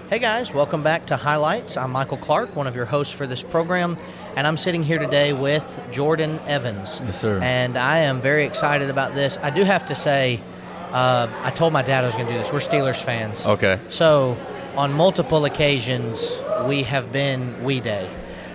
Hey guys, welcome back to Highlights. I'm Michael Clark, one of your hosts for this program, and I'm sitting here today with Jordan Evans. Yes, sir. And I am very excited about this. I do have to say, I told my dad I was going to do this. We're Steelers fans. Okay. So on multiple occasions, we have been We Day,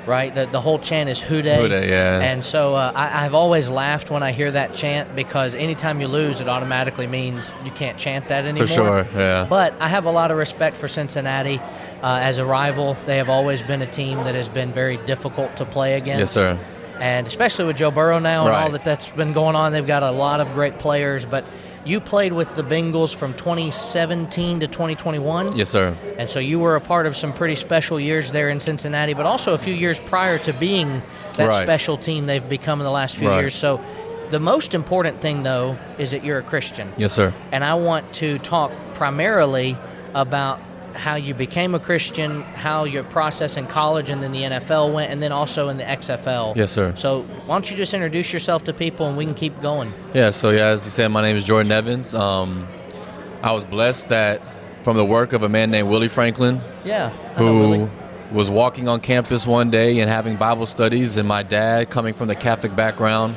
right? The whole chant is Who Day. Who Day, yeah. And so I've always laughed when I hear that chant because anytime you lose, it automatically means you can't chant that anymore. For sure, yeah. But I have a lot of respect for Cincinnati as a rival. They have always been a team that has been very difficult to play against. Yes, sir. And especially with Joe Burrow now and Right. all that's been going on, they've got a lot of great players. But you played with the Bengals from 2017 to 2021. Yes, sir. And so you were a part of some pretty special years there in Cincinnati, but also a few years prior to being that Right. special team they've become in the last few Right. years. So the most important thing, though, is that you're a Christian. Yes, sir. And I want to talk primarily about how you became a Christian, how your process in college and then the NFL went, and then also in the XFL. Yes, sir. So why don't you just introduce yourself to people and we can keep going. Yeah, so as you said, my name is Jordan Evans. I was blessed that from the work of a man named Willie Franklin, Yeah. I know Willie. who was walking on campus one day and having Bible studies, and my dad, coming from the Catholic background,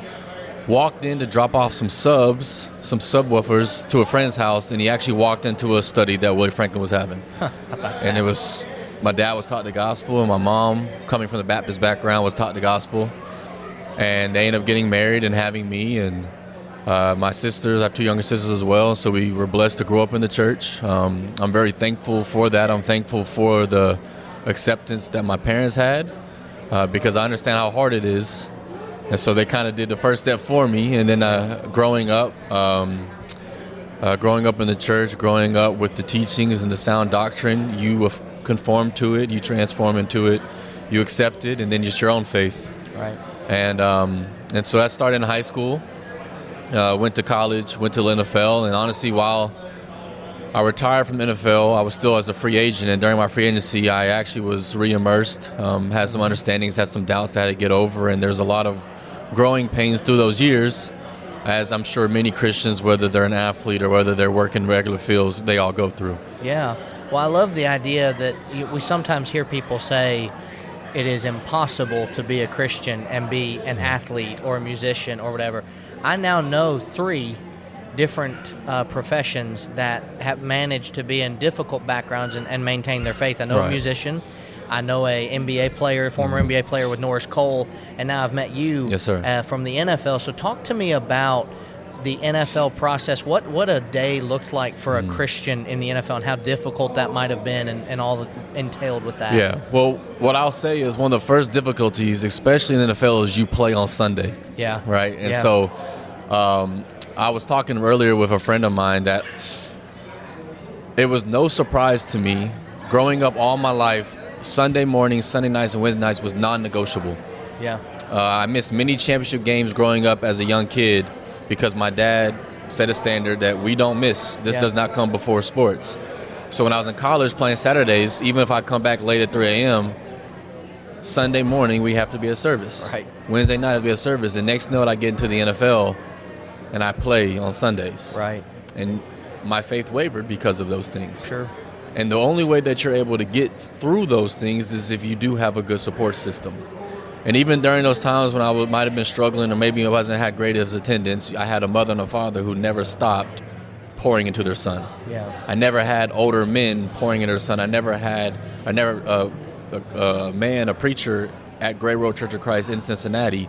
walked in to drop off some subwoofers to a friend's house, and he actually walked into a study that Willie Franklin was having. How about that? And it was, my dad was taught the gospel, and my mom, coming from the Baptist background, was taught the gospel. And they ended up getting married and having me, and my sisters, I have two younger sisters as well, so we were blessed to grow up in the church. I'm very thankful for that. I'm thankful for the acceptance that my parents had, because I understand how hard it is. And so they kind of did the first step for me. And then growing up in the church, growing up with the teachings and the sound doctrine, you conform to it, you transform into it, you accept it, and then it's your own faith. Right. And so that started in high school. Went to college, went to the NFL, and honestly, while I retired from the NFL, I was still as a free agent, and during my free agency, I actually was re-immersed, had some understandings, had some doubts that I had to get over, and there's a lot of growing pains through those years, as I'm sure many Christians, whether they're an athlete or whether they're working regular fields, they all go through. Yeah. Well, I love the idea that we sometimes hear people say it is impossible to be a Christian and be an athlete or a musician or whatever. I now know 3 different professions that have managed to be in difficult backgrounds and maintain their faith. I know Right. a musician. I know a NBA player, former NBA player with Norris Cole, and now I've met you. Yes, sir. From the NFL. So talk to me about the NFL process. What a day looked like for a Christian in the NFL and how difficult that might have been and all that entailed with that. Yeah, well, what I'll say is one of the first difficulties, especially in the NFL, is you play on Sunday. Yeah. Right? And Yeah. so I was talking earlier with a friend of mine that it was no surprise to me growing up all my life, Sunday mornings, Sunday nights, and Wednesday nights was non-negotiable. Yeah. I missed many championship games growing up as a young kid because my dad set a standard that we don't miss. This Yeah. does not come before sports. So when I was in college playing Saturdays, even if I come back late at 3 a.m., Sunday morning we have to be at service. Right. Wednesday night I'll be at service. The next note I get into the NFL and I play on Sundays. Right. And my faith wavered because of those things. Sure. And the only way that you're able to get through those things is if you do have a good support system. And even during those times when I might have been struggling or maybe I wasn't had great as attendance, I had a mother and a father who never stopped pouring into their son. Yeah. I never had older men pouring into their son. A man, a preacher at Great Road Church of Christ in Cincinnati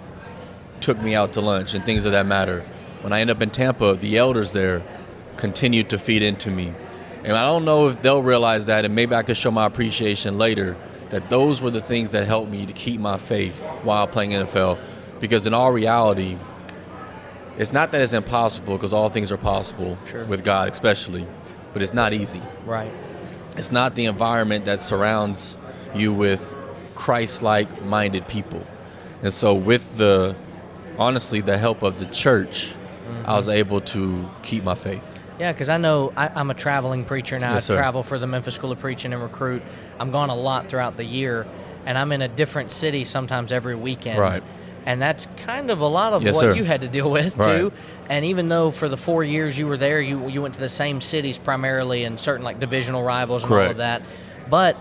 took me out to lunch and things of that matter. When I end up in Tampa, the elders there continued to feed into me. And I don't know if they'll realize that, and maybe I could show my appreciation later, that those were the things that helped me to keep my faith while playing NFL. Because in all reality, it's not that it's impossible, because all things are possible Sure. with God especially, but it's not easy. Right. It's not the environment that surrounds you with Christ-like minded people. And so with the help of the church, I was able to keep my faith. Yeah, because I know I'm a traveling preacher now. Yes, I sir. travel for the Memphis School of Preaching and Recruit. I'm gone a lot throughout the year, and I'm in a different city sometimes every weekend. Right. And that's kind of a lot of Yes, what sir. you had to deal with, Right. too. And even though for the 4 years you were there, you went to the same cities primarily and certain like divisional rivals and all of Correct. that. But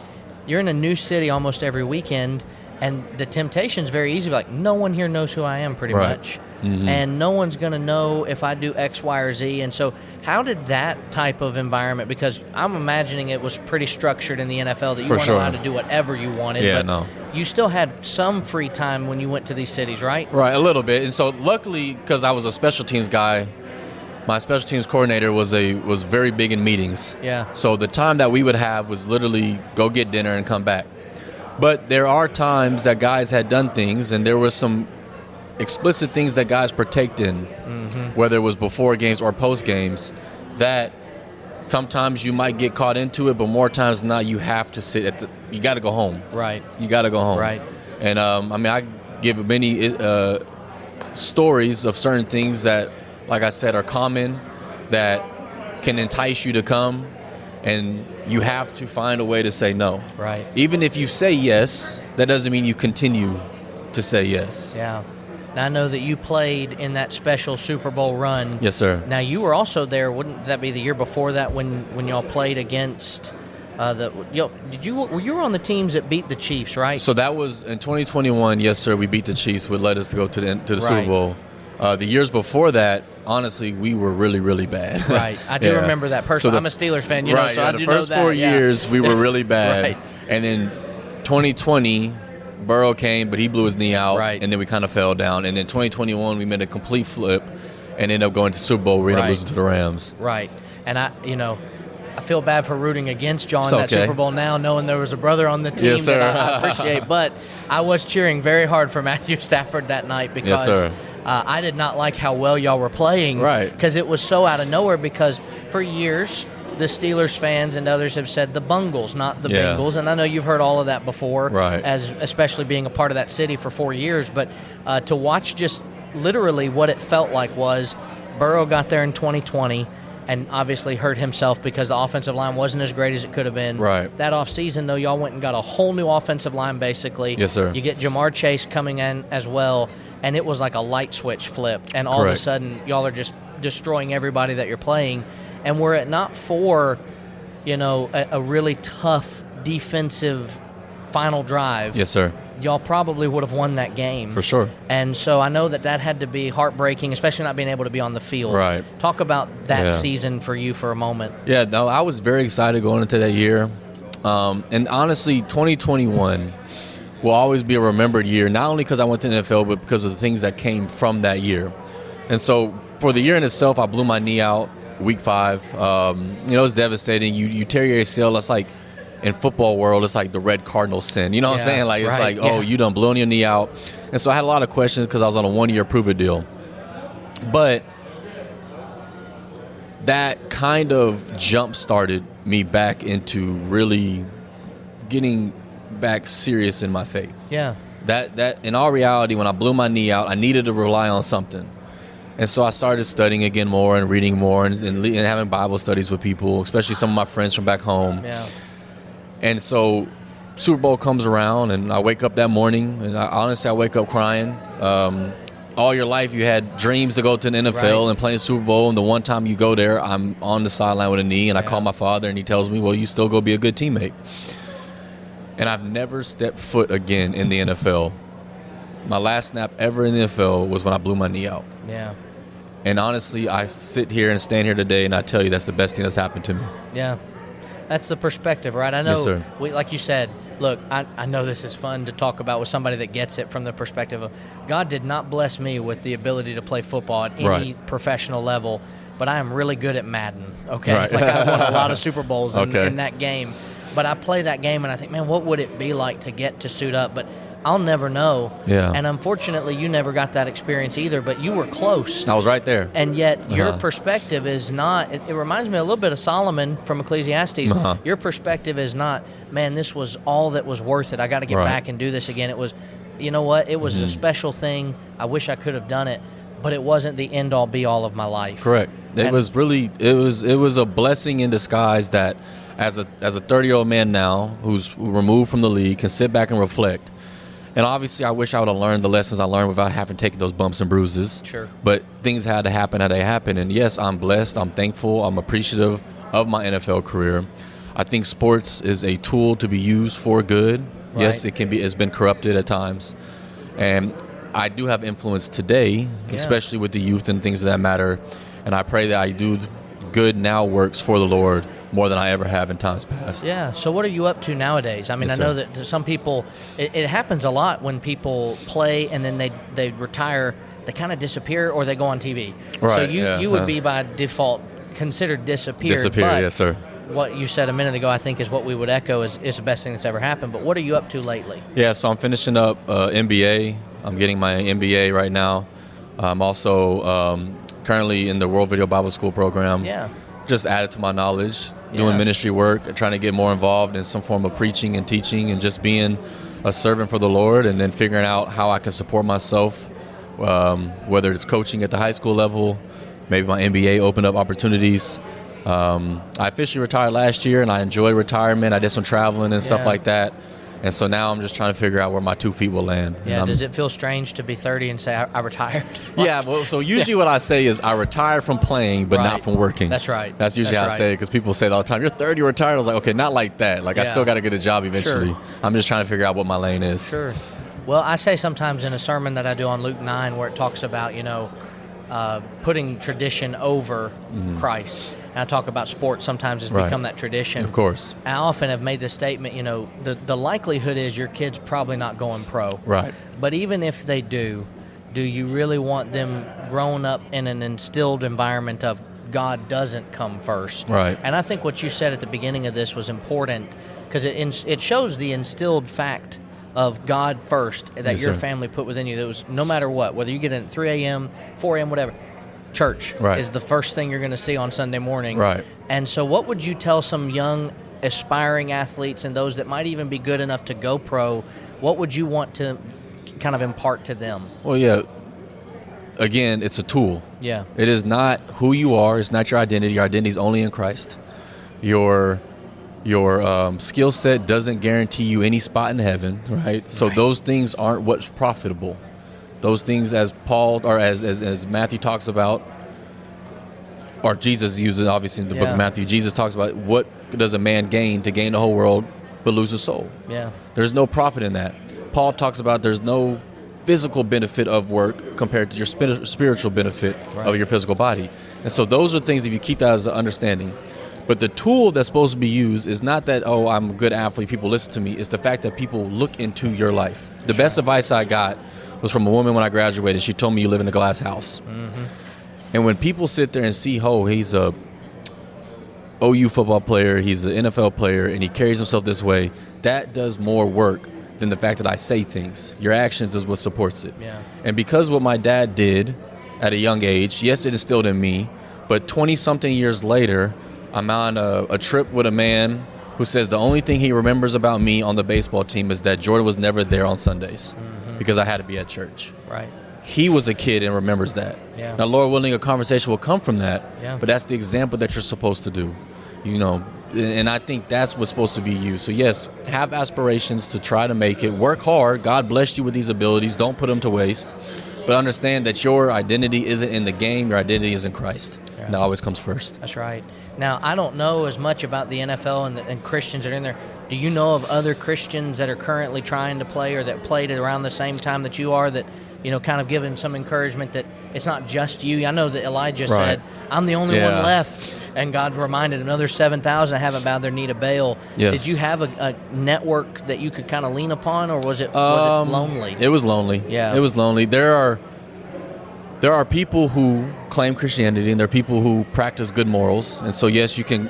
you're in a new city almost every weekend, and the temptation's very easy. Like, no one here knows who I am pretty Right. much. Mm-hmm. And no one's going to know if I do X, Y, or Z. And so how did that type of environment, because I'm imagining it was pretty structured in the NFL that you For weren't sure. allowed to do whatever you wanted. Yeah, but no. you still had some free time when you went to these cities, right? Right, a little bit. And so luckily, because I was a special teams guy, my special teams coordinator was very big in meetings. Yeah. So the time that we would have was literally go get dinner and come back. But there are times that guys had done things, and there were some explicit things that guys partake in, whether it was before games or post games, that sometimes you might get caught into it, but more times than not, you have to you got to go home. Right. You got to go home. Right. And I give many stories of certain things that, like I said, are common, that can entice you to come, and you have to find a way to say no. Right. Even if you say yes, that doesn't mean you continue to say yes. Yeah. Now, I know that you played in that special Super Bowl run. Yes, sir. Now, you were also there. Wouldn't that be the year before that when y'all played against were you on the teams that beat the Chiefs, right? So that was in 2021. Yes, sir. We beat the Chiefs, which led us to go to the Right. Super Bowl. The years before that, honestly, we were really, really bad. Right. I do Yeah. remember that personally. So I'm a Steelers fan, right, so yeah, I the do first know that. 4 yeah. years, we were really bad. Right. And then 2020, Burrow came, but he blew his knee out. Right. And then we kind of fell down. And then 2021, we made a complete flip and ended up going to Super Bowl. We ended up Right. losing to the Rams. Right. And I feel bad for rooting against y'all in It's that okay. Super Bowl now, knowing there was a brother on the team Yes, sir. that I appreciate. But I was cheering very hard for Matthew Stafford that night because Yes, sir. I did not like how well y'all were playing. Right. Because it was so out of nowhere, because for years the Steelers fans and others have said the Bungles, not the Yeah. Bengals. And I know you've heard all of that before, Right. as especially being a part of that city for 4 years. But to watch just literally what it felt like was Burrow got there in 2020 and obviously hurt himself because the offensive line wasn't as great as it could have been. Right. That offseason, though, y'all went and got a whole new offensive line, basically. Yes, sir. You get Jamar Chase coming in as well, and it was like a light switch flipped, and all of a Correct. sudden, y'all are just destroying everybody that you're playing. And were it not for, a really tough defensive final drive, Yes, sir. y'all probably would have won that game. For sure. And so I know that had to be heartbreaking, especially not being able to be on the field. Right. Talk about that Yeah. season for you for a moment. Yeah, no, I was very excited going into that year. And honestly, 2021 will always be a remembered year, not only because I went to the NFL, but because of the things that came from that year. And so for the year in itself, I blew my knee out week 5. It was devastating. You tear your ACL, that's like, in football world, it's like the red cardinal sin. You know what I'm Yeah, saying? Like, it's right, like, oh, yeah. you done blown your knee out. And so I had a lot of questions because I was on a 1-year prove-it deal. But that kind of jump-started me back into really getting back serious in my faith. Yeah. That in all reality, when I blew my knee out, I needed to rely on something. And so I started studying again more and reading more and having Bible studies with people, especially some of my friends from back home. Yeah. And so Super Bowl comes around, and I wake up that morning, and honestly, I wake up crying. All your life, you had dreams to go to the NFL Right. and play in the Super Bowl, and the one time you go there, I'm on the sideline with a knee, and I Yeah. call my father, and he tells me, well, you still go be a good teammate. And I've never stepped foot again in the NFL. My last snap ever in the NFL was when I blew my knee out. Yeah. And honestly, I sit here and stand here today, and I tell you that's the best thing that's happened to me. Yeah. That's the perspective, right? I know, Yes, sir. like you said, look, I know this is fun to talk about with somebody that gets it from the perspective of God did not bless me with the ability to play football at any Right. professional level, but I am really good at Madden, okay? Right. Like I won a lot of Super Bowls Okay. in that game. But I play that game and I think, man, what would it be like to get to suit up? But I'll never know. Yeah. And unfortunately, you never got that experience either, but you were close. I was right there. And yet, your Uh-huh. perspective is not. It reminds me a little bit of Solomon from Ecclesiastes. Uh-huh. Your perspective is not, man, this was all that was worth it. I got to get Right. back and do this again. It was, you know what? It was a special thing. I wish I could have done it, but it wasn't the end all be all of my life. Correct. It And- was really it was a blessing in disguise that as a 30-year-old man now who's removed from the league can sit back and reflect. And obviously, I wish I would have learned the lessons I learned without having taken those bumps and bruises. Sure. But things had to happen how they happen. And yes, I'm blessed. I'm thankful. I'm appreciative of my NFL career. I think sports is a tool to be used for good. Right. Yes, it's been corrupted at times. And I do have influence today, especially with the youth and things of that matter. And I pray that I do good now works for the Lord more than I ever have in times past. Yeah. So what are you up to nowadays? I mean, Yes, I know sir. that some people, it happens a lot when people play and then they retire, they kind of disappear or they go on TV. So Right, you, yeah, you would be by default considered disappeared. Disappear, but yes, sir. what you said a minute ago, I think, is what we would echo is the best thing that's ever happened. But what are you up to lately? Yeah, so I'm finishing up MBA. I'm getting my MBA right now. I'm also currently in the World Video Bible School program. Yeah. Just added to my knowledge, Yeah. doing ministry work, trying to get more involved in some form of preaching and teaching and just being a servant for the Lord, and then figuring out how I can support myself, whether it's coaching at the high school level, maybe my MBA opened up opportunities. I officially retired last year, and I enjoyed retirement. I did some traveling and stuff Yeah. like that. And so now I'm just trying to figure out where my 2 feet will land. And Yeah. I'm- Does it feel strange to be 30 and say, I retired? Yeah, well, so usually what I say is I retired from playing, but Right. not from working. That's right. That's usually That's how I say right. it, because people say it all the time, you're 30, you're retired. I was like, okay, not like that. Like, I Yeah. still got to get a job eventually. Sure. I'm just trying to figure out what my lane is. Sure. Well, I say sometimes in a sermon that I do on Luke 9 where it talks about, putting tradition over Christ. And I talk about sports sometimes has Right. become that tradition. Of course. I often have made this statement, the likelihood is your kid's probably not going pro. Right. But even if they do you really want them growing up in an instilled environment of God doesn't come first? Right. And I think what you said at the beginning of this was important because it shows the instilled fact of God first that Yes, your sir. family put within you. That was no matter what, whether you get in at 3 a.m., 4 a.m., whatever, church Right. is the first thing you're going to see on Sunday morning. Right. And so what would you tell some young aspiring athletes and those that might even be good enough to go pro, what would you want to kind of impart to them? Well, yeah. Again, it's a tool. Yeah. It is not who you are. It's not your identity. Your identity is only in Christ. Your skill set doesn't guarantee you any spot in heaven, right? So Right. those things aren't what's profitable. Those things, as Paul or as Matthew talks about, or Jesus uses obviously in the book Yeah. of Matthew, Jesus talks about what does a man gain to gain the whole world but lose his soul. Yeah. There's no profit in that. Paul talks about there's no physical benefit of work compared to your spiritual benefit Right. of your physical body. And so those are things, if you keep that as an understanding. But the tool that's supposed to be used is not that, oh, I'm a good athlete, people listen to me. It's the fact that people look into your life. The best advice I got was from a woman when I graduated. She told me you live in a glass house. Mm-hmm. And when people sit there and see, oh, he's a OU football player, he's an NFL player, and he carries himself this way, that does more work than the fact that I say things. Your actions is what supports it. Yeah. And because what my dad did at a young age, yes, it instilled in me, but 20-something years later, I'm on a trip with a man who says the only thing he remembers about me on the baseball team is that Jordan was never there on Sundays because I had to be at church. Right. He was a kid and remembers that. Yeah. Now, Lord willing, a conversation will come from that, Yeah. but that's the example that you're supposed to do, and I think that's what's supposed to be used. So, yes, have aspirations to try to make it. Work hard. God blessed you with these abilities. Don't put them to waste. But understand that your identity isn't in the game. Your identity is in Christ. Yeah. And that always comes first. That's right. Now, I don't know as much about the NFL and Christians that are in there. Do you know of other Christians that are currently trying to play or that played at around the same time that you are that, kind of giving some encouragement that it's not just you? I know that Elijah said, I'm the only one Yeah. left. And God reminded another 7,000 haven't bowed their knee to Baal. Yes. Did you have a network that you could kind of lean upon, or was it lonely? It was lonely. Yeah. It was lonely. There are people who claim Christianity, and there are people who practice good morals. And so, yes, you can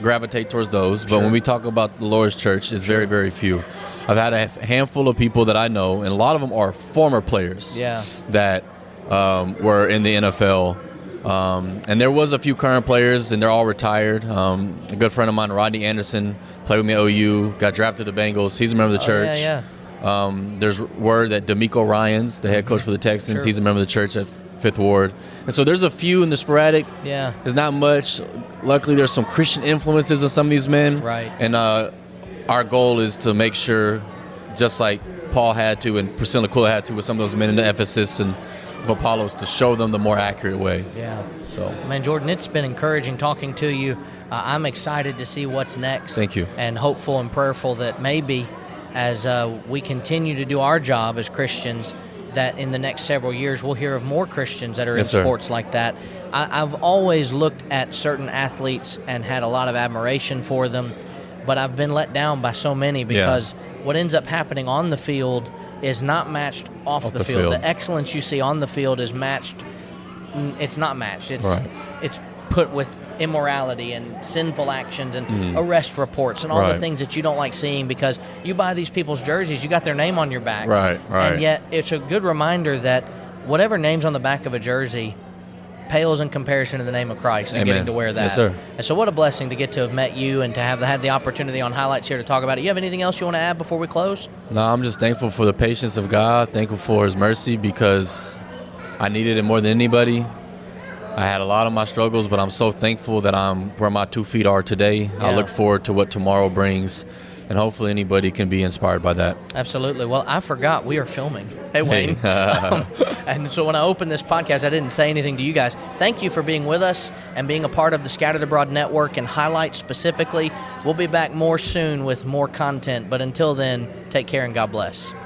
gravitate towards those. But Sure. when we talk about the Lord's church, it's very, very few. I've had a handful of people that I know, and a lot of them are former players Yeah. that were in the NFL. And there was a few current players, and they're all retired. A good friend of mine, Rodney Anderson, played with me at OU, got drafted to the Bengals. He's a member of the church. Yeah. There's word that D'Amico Ryans, the head coach for the Texans, Sure. he's a member of the church at Fifth Ward. And so there's a few in the sporadic. Yeah. There's not much. Luckily, there's some Christian influences in some of these men. Right. And our goal is to make sure, just like Paul had to and Priscilla Kula had to with some of those men in the Ephesus and of Apollos, to show them the more accurate way. Yeah. So Man, Jordan, it's been encouraging talking to you. I'm excited to see what's next. Thank you. And hopeful and prayerful that maybe as we continue to do our job as Christians, that in the next several years we'll hear of more Christians that are in sports like that. I've always looked at certain athletes and had a lot of admiration for them, but I've been let down by so many because what ends up happening on the field is not matched off the field. The excellence you see on the field is matched. It's not matched. It's put with immorality and sinful actions and arrest reports and all the things that you don't like seeing because you buy these people's jerseys, you got their name on your back. Right. And yet it's a good reminder that whatever name's on the back of a jersey pales in comparison to the name of Christ and getting to wear that. Yes, sir. And so what a blessing to get to have met you and to have had the opportunity on Highlights here to talk about it. You have anything else you want to add before we close? No, I'm just thankful for the patience of God, thankful for his mercy because I needed it more than anybody. I had a lot of my struggles, but I'm so thankful that I'm where my 2 feet are today. I look forward to what tomorrow brings, and hopefully anybody can be inspired by that. Absolutely. Well, I forgot we are filming. Hey, Wayne. And so when I opened this podcast, I didn't say anything to you guys. Thank you for being with us and being a part of the Scattered Abroad Network and Highlights specifically. We'll be back more soon with more content, but until then, take care and God bless.